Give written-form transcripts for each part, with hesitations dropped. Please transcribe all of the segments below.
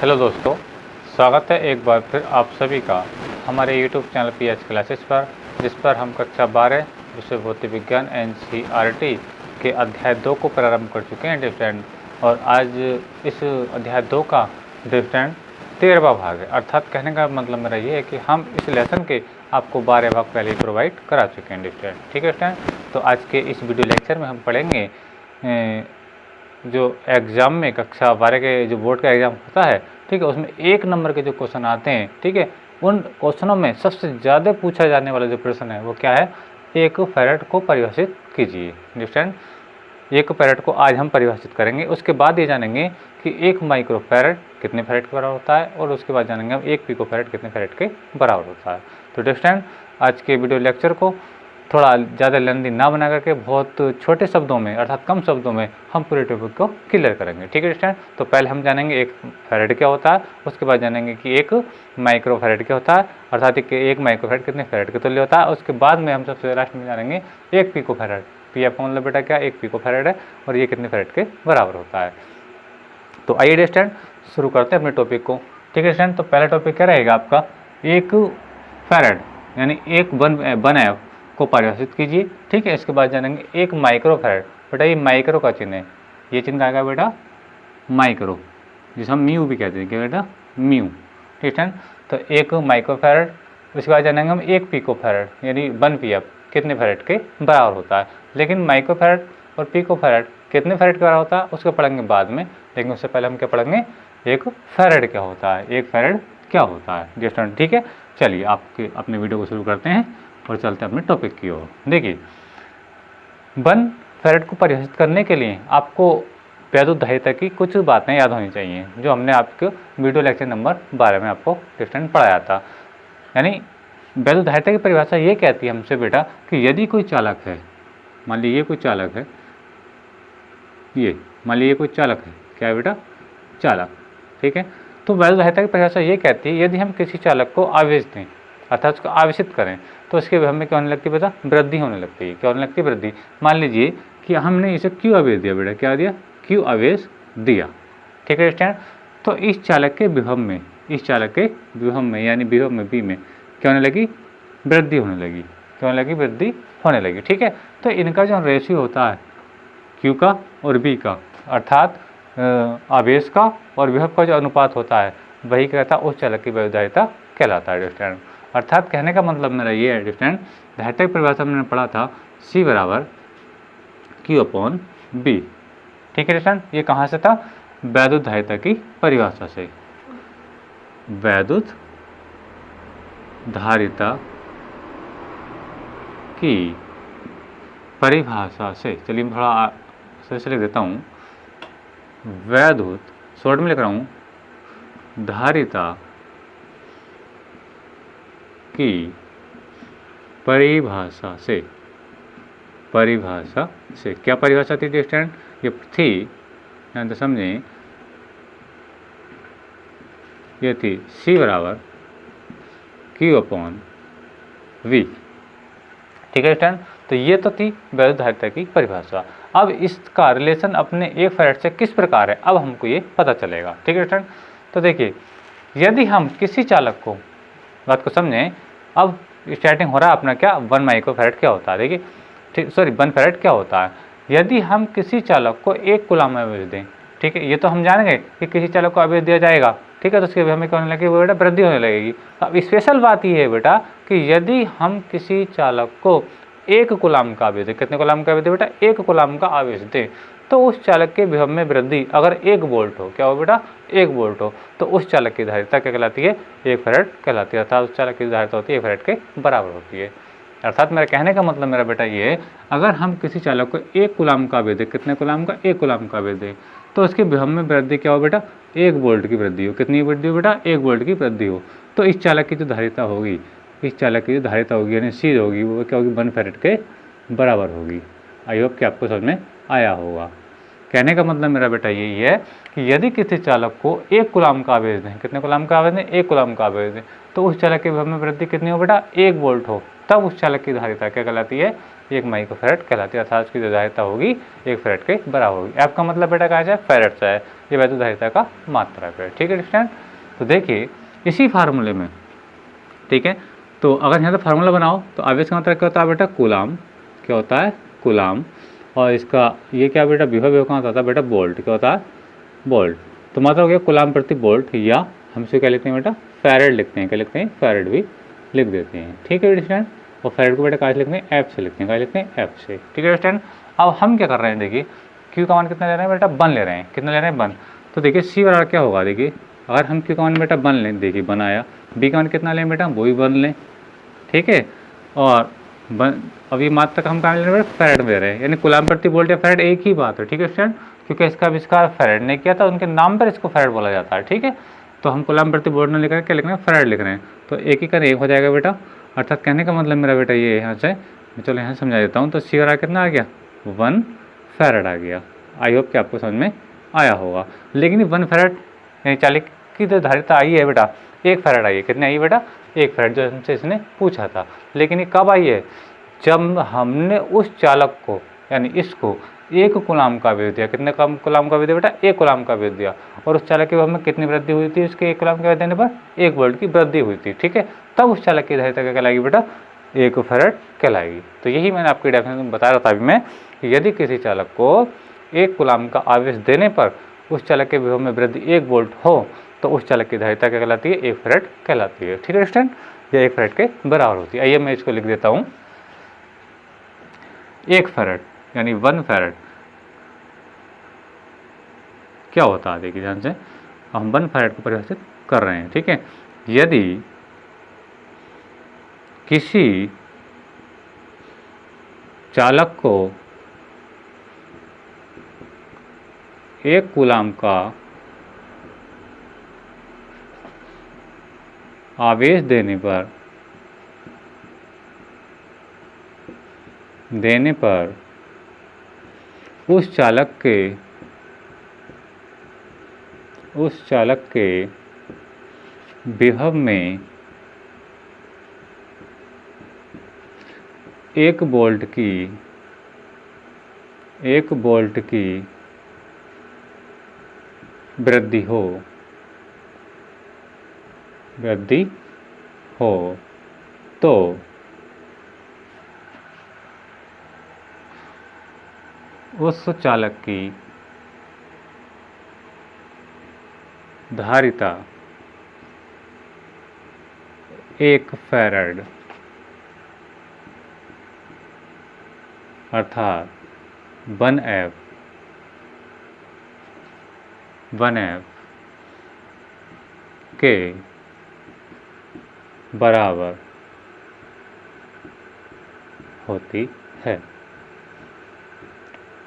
Hello दोस्तों, स्वागत है एक बार फिर आप सभी का हमारे YouTube चैनल PH क्लासेस पर, जिस पर हम कक्षा 12 विषय भौतिक विज्ञान NCERT के अध्याय 2 को प्रारंभ कर चुके हैं डिफरेंट। और आज इस अध्याय 2 का डिफरेंट 13वां भाग है। अर्थात कहने का मतलब मेरा ये है कि हम इस लेसन के आपको 12 भाग पहले ही प्रोवाइड करा चुके हैं डिफरेंट। ठीक है स्टूडेंट, तो आज के इस वीडियो लेक्चर में हम पढ़ेंगे जो एग्ज़ाम में कक्षा 12 के जो बोर्ड का एग्ज़ाम होता है, ठीक है, उसमें 1 नंबर के जो क्वेश्चन आते हैं, ठीक है, उन क्वेश्चनों में सबसे ज़्यादा पूछा जाने वाला जो प्रश्न है वो क्या है, 1 फैरेड को परिभाषित कीजिए। अंडरस्टैंड, 1 फैरेड को आज हम परिभाषित करेंगे। उसके बाद ये जानेंगे कि 1 माइक्रो फैरेड कितने फैरेड के बराबर होता है, और उसके बाद जानेंगे हम 1 पिको फैरेड कितने फैरेड के बराबर होता है। तो अंडरस्टैंड, आज के वीडियो लेक्चर को थोड़ा ज़्यादा लेंथी ना बना करके बहुत छोटे शब्दों में, अर्थात कम शब्दों में हम पूरे टॉपिक को क्लियर करेंगे। ठीक है स्टूडेंट, तो पहले हम जानेंगे 1 फैरेड क्या होता है, उसके बाद जानेंगे कि 1 माइक्रो फैरेड क्या होता है, अर्थात 1 माइक्रो फैरेड कितने फैरेड के तुल्य होता है। उसके बाद में हम सबसे लास्ट में जानेंगे 1 पिको फैरेड। PF का मतलब बेटा क्या, 1 पिको फैरेड है और ये कितने फैरेड के बराबर होता है। तो आइए स्टूडेंट शुरू करते हैं अपने टॉपिक को। ठीक है स्टूडेंट, तो पहला टॉपिक क्या रहेगा आपका, 1 फैरेड यानी 1 वन एफ को परिभाषित कीजिए। ठीक है, इसके बाद जानेंगे 1 माइक्रो फैरेड। बेटा ये माइक्रो का चिन्ह है, ये चिन्ह आएगा बेटा माइक्रो, जिसे हम म्यू भी कहते हैं, क्या बेटा म्यू। ठीक है, तो 1 माइक्रो फैरेड। उसके बाद जानेंगे हम 1 पिको फैरेड यानी 1 PF कितने फैरेड के बराबर होता है। लेकिन माइक्रो फैरेड और पिको फैरेड कितने फैरेड के बराबर होता है उसको पढ़ेंगे बाद में, लेकिन उससे पहले हम क्या पढ़ेंगे, 1 फैरेड क्या होता है, 1 फैरेड क्या होता है। जी स्टूडेंट, ठीक है, चलिए आपके अपने वीडियो को शुरू करते हैं और चलते हैं अपने टॉपिक की ओर। देखिए, 1 फैरेड को परिभाषित करने के लिए आपको वैद्युत धारिता की कुछ बातें याद होनी चाहिए, जो हमने आपको वीडियो लेक्चर नंबर 12 में आपको डिफरेंट पढ़ाया था। यानी वैद्युत धारिता की परिभाषा ये कहती है हमसे बेटा कि यदि कोई चालक है, मान लीजिए ये कोई चालक है, ये मान लीजिए कोई चालक है, क्या है बेटा चालक, ठीक है, तो वैद्युत धारिता की परिभाषा ये कहती है यदि हम किसी चालक को आवेश दें अर्थात उसको आवेशित करें तो इसके हमें क्या होने लगती है बेटा, वृद्धि होने लगती है। क्या होने लगती है, वृद्धि। मान लीजिए कि हमने इसे क्यू आवेश दिया बेटा, क्या दिया, क्यू आवेश दिया। ठीक है स्टूडेंट, तो इस चालक के विभव में, इस चालक के विभव में यानी विभव में बी में क्या होने लगी, वृद्धि होने लगी। क्या होने लगी, वृद्धि होने लगी। ठीक है, तो इनका जो रेशियो होता है क्यू का और बी का, अर्थात आवेश का और विभव का जो अनुपात होता है वही कहता है उस चालक की वैद्युत धारिता कहलाता है स्टूडेंट। अर्थात कहने का मतलब मेरा ये है स्टूडेंट, धारिता की परिभाषा मैंने पढ़ा था C बराबर Q/B। ठीक है स्टूडेंट, ये कहाँ से था, वैद्युत धारिता की परिभाषा से, वैद्युत धारिता की परिभाषा से। चलिए मैं थोड़ा सही से लिख देता हूँ, वैद्युत, शॉर्ट में लिख रहा हूँ, धारिता की परिभाषा से, परिभाषा से क्या परिभाषा थी स्टूडेंट, ये थी, ध्यान से समझें, ये थी C बराबर Q/V। ठीक है स्टूडेंट, तो ये तो थी वैद्युत धारिता की परिभाषा। अब इसका रिलेशन अपने 1 फैरेड से किस प्रकार है, अब हमको ये पता चलेगा। ठीक है स्टूडेंट, तो देखिए, यदि हम किसी चालक को, बात को समझें, अब स्टार्टिंग हो रहा है अपना क्या, 1 माइक्रो फैरेड क्या होता है, देखिए, ठीक, सॉरी 1 फैरेड क्या होता है। यदि हम किसी चालक को 1 कूलम आवेश दें, ठीक है, ये तो हम जानेंगे कि किसी चालक को आवेश दिया जाएगा, ठीक है, तो उसके हमें क्या होने लगेगी, वो बेटा वृद्धि होने लगेगी। अब स्पेशल बात ये है बेटा कि यदि हम किसी चालक को 1 कूलम का आवेश दें, कितने कूलम का आवेश दें बेटा, 1 कूलम का आवेश दें, तो उस चालक के विभव में वृद्धि अगर 1 वोल्ट हो, क्या हो बेटा, 1 वोल्ट हो, तो उस चालक की धारिता क्या कहलाती है, 1 फैरेड कहलाती है। अर्थात उस चालक की धारिता होती है 1 फैरेड के बराबर होती है। अर्थात मेरा कहने का मतलब मेरा बेटा ये है, अगर हम किसी चालक को 1 कूलम का आवेश दें, कितने कूलम का, 1 कूलम का आवेश दें, तो उसके विभव में वृद्धि क्या हो बेटा, 1 वोल्ट की वृद्धि हो। कितनी वृद्धि हो बेटा, 1 वोल्ट की वृद्धि हो। तो इस चालक की जो धारिता होगी, इस चालक की जो धारिता होगी यानी C होगी, वो क्या होगी, 1 फैरेड के बराबर होगी। आई होप कि आपको समझ में आया होगा। कहने का मतलब मेरा बेटा यही है कि यदि किसी चालक को 1 कूलाम का आवेश दें, कितने कूलाम का आवेश दें, 1 कूलाम का आवेश दें, तो उस चालक के विभव में वृद्धि कितनी हो बेटा, 1 वोल्ट हो, तब उस चालक की धारिता क्या कहलाती है, 1 माइक्रोफैराड कहलाती है, अर्थात उसकी जो धारिता होगी 1 फैराड के बराबर होगी। एफ का मतलब बेटा कहा जाए फैराड से है, ये वैद्युत धारिता का मात्रा है। ठीक है स्टूडेंट, तो देखिए इसी फार्मूले में, ठीक है, तो अगर यहाँ से फार्मूला बनाओ तो आवेश का मात्रा क्या होता है बेटा, कूलाम, क्या होता है, कूलाम, और इसका ये क्या बेटा, विभव कहाँ होता है बेटा, वोल्ट, क्या होता है, वोल्ट। तो मात्रा हो गया कूलाम प्रति वोल्ट, या हम इसे क्या लिखते हैं बेटा, फैराड लिखते हैं, क्या लिखते हैं, फैराड भी लिख देते हैं। ठीक है स्टूडेंट, और फैराड को बेटा कहाँ से लिखते हैं, एफ से लिखते हैं, क्या लिखते हैं, एफ से। ठीक है स्टूडेंट, अब हम क्या कर रहे हैं, देखिए क्यू का मान कितना ले रहे हैं बेटा, 1 ले रहे हैं, कितना ले रहे हैं, 1। तो देखिए सी बराबर क्या होगा, देखिए अगर हम क्यू का मान बेटा 1 लें, देखिए 1 आया, बी का मान कितना लें बेटा, वो भी 1 लें, ठीक है, और अब ये मात्रा हम कहाँ ले रहे हैं, फैराड में ले रहे हैं, यानी कूलाम प्रति वोल्ट या फैराड एक ही बात है। ठीक है स्टूडेंट, क्योंकि इसका आविष्कार फैराड ने किया था, उनके नाम पर इसको फैराड बोला जाता है। ठीक है, तो हम कूलाम प्रति वोल्ट ने लिख रहे हैं, क्या लिख रहे हैं, फैराड लिख रहे हैं, तो एक ही कर एक हो जाएगा बेटा, अर्थात कहने का मतलब मेरा बेटा ये यहाँ से, चलो यहाँ समझा देता हूँ, तो सी और कितना आ गया, 1 फैराड आ गया। आई होप कि आपको समझ में आया होगा। लेकिन 1 फैराड यानी चालक की जो धारिता आई है बेटा, 1 फैराड आई है, कितनी आई है बेटा, 1 फैराड, जो हमसे इसने पूछा था। लेकिन ये कब आई है, जब हमने उस चालक को यानी इसको 1 कूलाम का आवेश दिया, कितने कम कूलाम का आवेश दिया बेटा, 1 कूलाम का आवेश दिया, और उस चालक के विभव में कितनी वृद्धि हुई थी, उसके 1 कूलाम के आवेश देने पर 1 वोल्ट की वृद्धि हुई थी। ठीक है, तब उस चालक की धारिता क्या कहलाएगी बेटा, 1 फैराड कहलाएगी। तो यही मैंने आपकी डेफिनेशन बता रहा था अभी मैं, कि यदि किसी चालक को 1 कूलाम का आवेश देने पर उस चालक के विभव में वृद्धि 1 वोल्ट हो, तो उस चालक की धारिता क्या कहलाती है, 1 फैराड कहलाती है। ठीक है स्टूडेंट, यह 1 फैराड के बराबर होती है। आइए मैं इसको लिख देता हूँ, 1 फैराड यानी 1 फैराड क्या होता है, देखिए ध्यान से, हम 1 फैराड को परिभाषित कर रहे हैं। ठीक है, यदि किसी चालक को 1 कूलाम का आवेश देने पर उस चालक के विभव में 1 वोल्ट की वृद्धि हो तो उस चालक की धारिता 1 फैराड अर्थात 1F के बराबर होती है।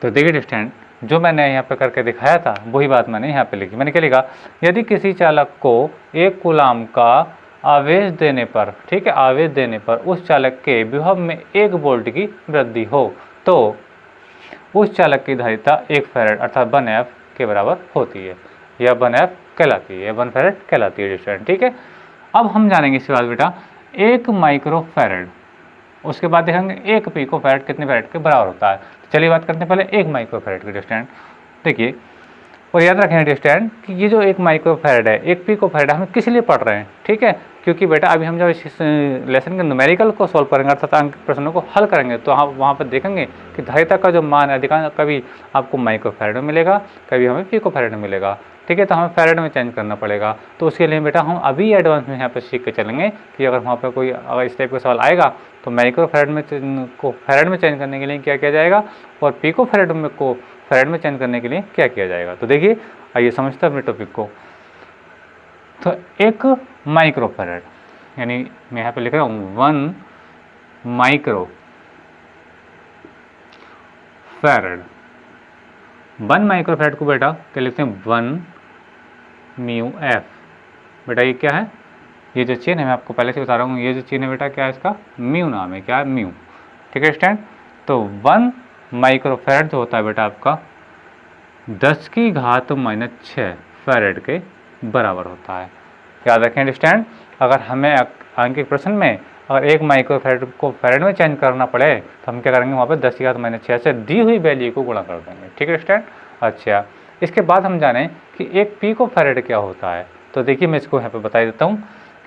तो देखिए स्टूडेंट, जो मैंने यहाँ पे करके दिखाया था वही बात मैंने यहाँ पे लिखी। मैंने क्या लिखा, यदि किसी चालक को 1 कूलाम का आवेश देने पर, ठीक है, आवेश देने पर उस चालक के विभव में 1 वोल्ट की वृद्धि हो, तो उस चालक की धारिता 1 फैराड अर्थात 1F के बराबर होती है, या 1F कहलाती है, 1 फैराड कहलाती है स्टूडेंट। ठीक है, अब हम जानेंगे इसके बाद बेटा 1 माइक्रो फैराड, उसके बाद देखेंगे 1 पिको फैराड कितने फैराड के बराबर होता है। तो चलिए बात करते हैं पहले 1 माइक्रो फैराड की स्टूडेंट। देखिए और याद रखें स्टूडेंट कि ये जो 1 माइक्रो फैराड है, 1 पिको फैराड हम किस लिए पढ़ रहे हैं, ठीक है, क्योंकि बेटा अभी हम जब इस लेसन के न्यूमेरिकल को सॉल्व करेंगे अर्थात अंक प्रश्नों को हल करेंगे, तो हम वहाँ पर देखेंगे कि धारिता का जो मान है अधिकांश कभी आपको माइक्रो फैराड में मिलेगा, कभी हमें पिको फैराड में मिलेगा। ठीक है, तो हमें फैराड में चेंज करना पड़ेगा। तो उसके लिए बेटा हम अभी एडवांस में यहाँ पे सीख के चलेंगे कि अगर वहाँ पे कोई अगर इस टाइप का सवाल आएगा तो माइक्रो फैराड में को फैराड में चेंज करने के लिए क्या किया जाएगा, और पिको फैराड में को फैराड में चेंज करने के लिए क्या किया जाएगा। तो देखिए आइए समझते हैं अपने टॉपिक को। तो 1 माइक्रो फैराड यानी मैं यहाँ पे लिख रहा हूँ 1 माइक्रो फैराड, 1 माइक्रो फैराड को बेटा क्या लिखते हैं 1 म्यू एफ। बेटा ये क्या है, ये जो चेन है मैं आपको पहले से बता रहा हूँ, ये जो चेन है बेटा क्या है, इसका म्यू नाम है, क्या है म्यू। ठीक है स्टूडेंट, तो 1 माइक्रो फैराड जो होता है बेटा आपका 10 की घात -6 फैरेड के बराबर होता है। याद रखें अंडरस्टैंड। अगर हमें आंकिक प्रश्न में अगर 1 माइक्रो फैरेड को फैरेड में चेंज करना पड़े तो हम क्या करेंगे, वहाँ पे 10 की घात -6 से दी हुई वैल्यू को गुणा कर देंगे। ठीक है स्टैंड। अच्छा, इसके बाद हम जानें कि 1 पिको फैरेड क्या होता है। तो देखिए मैं इसको यहाँ पे बता देता हूँ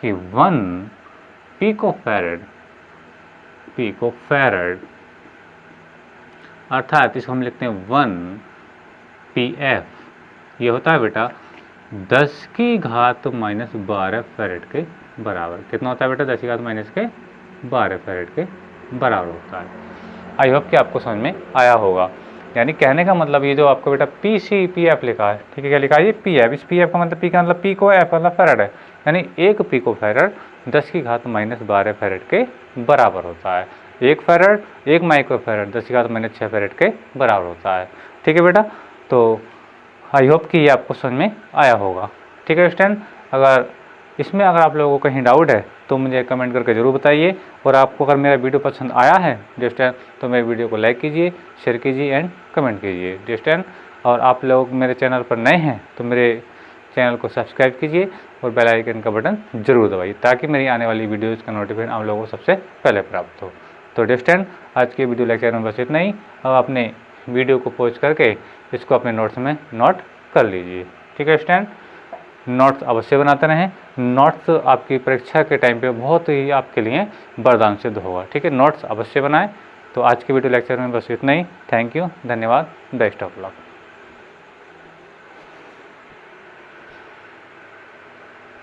कि 1 पिको फैरेड अर्थात इसको हम लिखते हैं 1 PF, ये होता है बेटा 10 की घात -12 फैरेड के बराबर। कितना होता है बेटा? 10 की घात -12 फैरेड के बराबर होता है। आई होप कि आपको समझ में आया होगा। यानी कहने का मतलब ये जो आपको बेटा PF लिखा है, ठीक है, क्या लिखा है ये PF। इस PF का मतलब P का मतलब पिको, F मतलब फैरेड है। यानी 1 पिको फैरेड 10 की घात -12 फैरेड के बराबर होता है। 1 फैरेड 1 माइक्रो फैरेड 10 की घात -6 फैरेड के बराबर होता है। ठीक है बेटा, तो आई होप कि ये आपको समझ में आया होगा। ठीक है स्टूडेंट, अगर आप लोगों को कहीं डाउट है तो मुझे कमेंट करके ज़रूर बताइए। और आपको अगर मेरा वीडियो पसंद आया है स्टूडेंट तो मेरे वीडियो को लाइक कीजिए, शेयर कीजिए एंड कमेंट कीजिए स्टूडेंट। और आप लोग मेरे चैनल पर नए हैं तो मेरे चैनल को सब्सक्राइब कीजिए और बेल आइकन का बटन जरूर दबाइए ताकि मेरी आने वाली वीडियोज़ का नोटिफिकेशन आप लोगों को सबसे पहले प्राप्त हो। तो स्टूडेंट, आज के वीडियो लेक्चर में बस इतना ही। अब अपने वीडियो को पॉज करके इसको अपने नोट्स में नोट कर लीजिए। ठीक है स्टूडेंट, नोट्स अवश्य बनाते रहें। नोट्स आपकी परीक्षा के टाइम पे बहुत ही आपके लिए वरदान सिद्ध होगा। ठीक है, नोट्स अवश्य बनाएं। तो आज के वीडियो लेक्चर में बस इतना ही। थैंक यू, धन्यवाद, बेस्ट ऑफ लक।